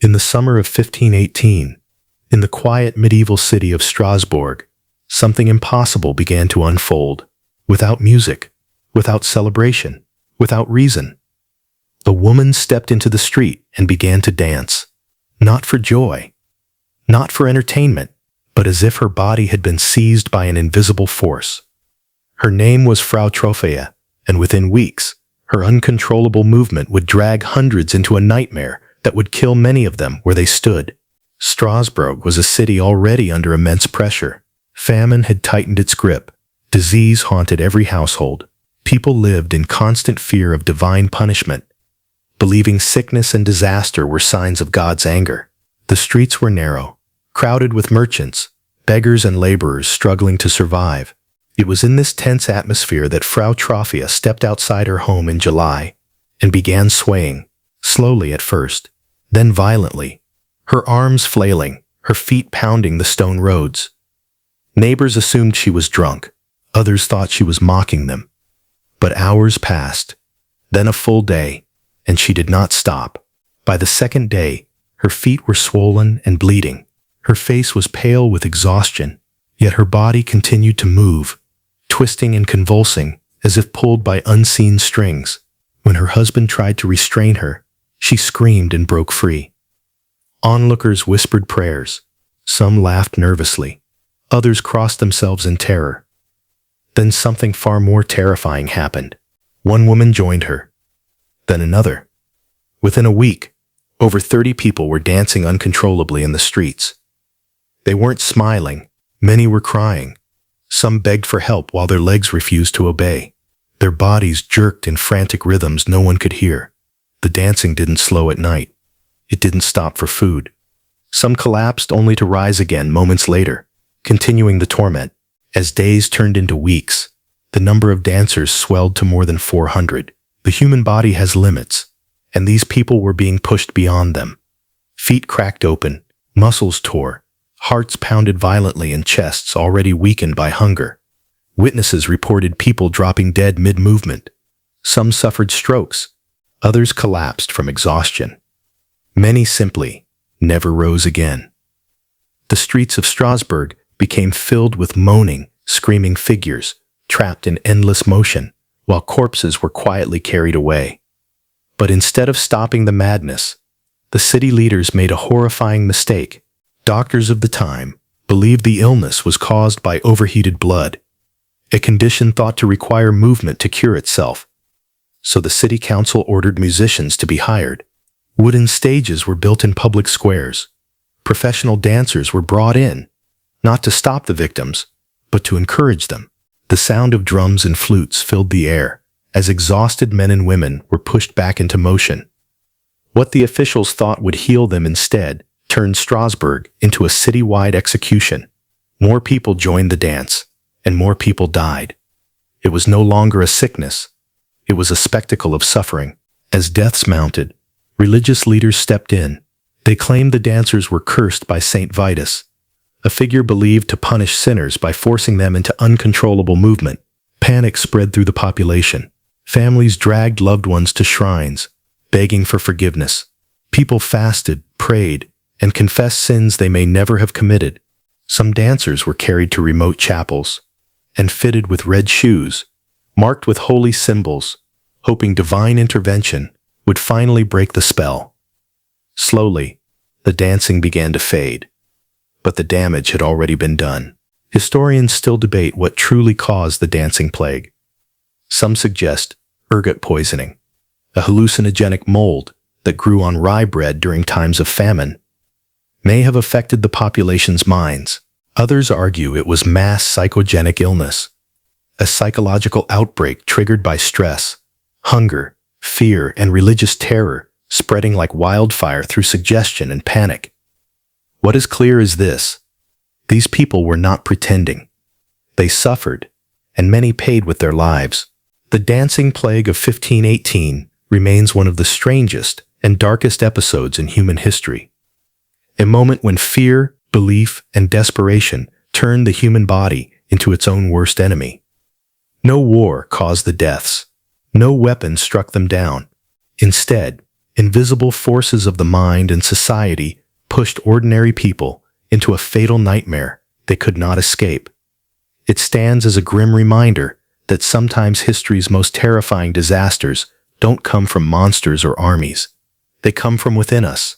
In the summer of 1518, in the quiet medieval city of Strasbourg, something impossible began to unfold, without music, without celebration, without reason. A woman stepped into the street and began to dance, not for joy, not for entertainment, but as if her body had been seized by an invisible force. Her name was Frau Trophäa, and within weeks, her uncontrollable movement would drag hundreds into a nightmare that would kill many of them where they stood. Strasbourg was a city already under immense pressure. Famine had tightened its grip. Disease haunted every household. People lived in constant fear of divine punishment, believing sickness and disaster were signs of God's anger. The streets were narrow, crowded with merchants, beggars and laborers struggling to survive. It was in this tense atmosphere that Frau Trophäa stepped outside her home in July and began swaying, slowly at first, then violently, her arms flailing, her feet pounding the stone roads. Neighbors assumed she was drunk. Others thought she was mocking them. But hours passed, then a full day, and she did not stop. By the second day, her feet were swollen and bleeding. Her face was pale with exhaustion, yet her body continued to move, twisting and convulsing as if pulled by unseen strings. When her husband tried to restrain her, she screamed and broke free. Onlookers whispered prayers. Some laughed nervously. Others crossed themselves in terror. Then something far more terrifying happened. One woman joined her, then another. Within a week, over 30 people were dancing uncontrollably in the streets. They weren't smiling. Many were crying. Some begged for help while their legs refused to obey. Their bodies jerked in frantic rhythms no one could hear. The dancing didn't slow at night. It didn't stop for food. Some collapsed only to rise again moments later, continuing the torment. As days turned into weeks, the number of dancers swelled to more than 400. The human body has limits, and these people were being pushed beyond them. Feet cracked open, muscles tore, hearts pounded violently in chests already weakened by hunger. Witnesses reported people dropping dead mid-movement. Some suffered strokes. Others collapsed from exhaustion. Many simply never rose again. The streets of Strasbourg became filled with moaning, screaming figures, trapped in endless motion, while corpses were quietly carried away. But instead of stopping the madness, the city leaders made a horrifying mistake. Doctors of the time believed the illness was caused by overheated blood, a condition thought to require movement to cure itself. So the city council ordered musicians to be hired. Wooden stages were built in public squares. Professional dancers were brought in, not to stop the victims, but to encourage them. The sound of drums and flutes filled the air, as exhausted men and women were pushed back into motion. What the officials thought would heal them instead turned Strasbourg into a city-wide execution. More people joined the dance, and more people died. It was no longer a sickness. It was a spectacle of suffering. As deaths mounted, religious leaders stepped in. They claimed the dancers were cursed by Saint Vitus, a figure believed to punish sinners by forcing them into uncontrollable movement. Panic spread through the population. Families dragged loved ones to shrines, begging for forgiveness. People fasted, prayed, and confessed sins they may never have committed. Some dancers were carried to remote chapels and fitted with red shoes, marked with holy symbols, hoping divine intervention would finally break the spell. Slowly, the dancing began to fade, but the damage had already been done. Historians still debate what truly caused the dancing plague. Some suggest ergot poisoning, a hallucinogenic mold that grew on rye bread during times of famine, may have affected the population's minds. Others argue it was mass psychogenic illness, a psychological outbreak triggered by stress, hunger, fear, and religious terror, spreading like wildfire through suggestion and panic. What is clear is this: these people were not pretending. They suffered, and many paid with their lives. The dancing plague of 1518 remains one of the strangest and darkest episodes in human history. A moment when fear, belief, and desperation turned the human body into its own worst enemy. No war caused the deaths. No weapon struck them down. Instead, Invisible forces of the mind and society pushed ordinary people into a fatal nightmare they could not escape. It stands as a grim reminder that sometimes history's most terrifying disasters don't come from monsters or armies. They come from within us,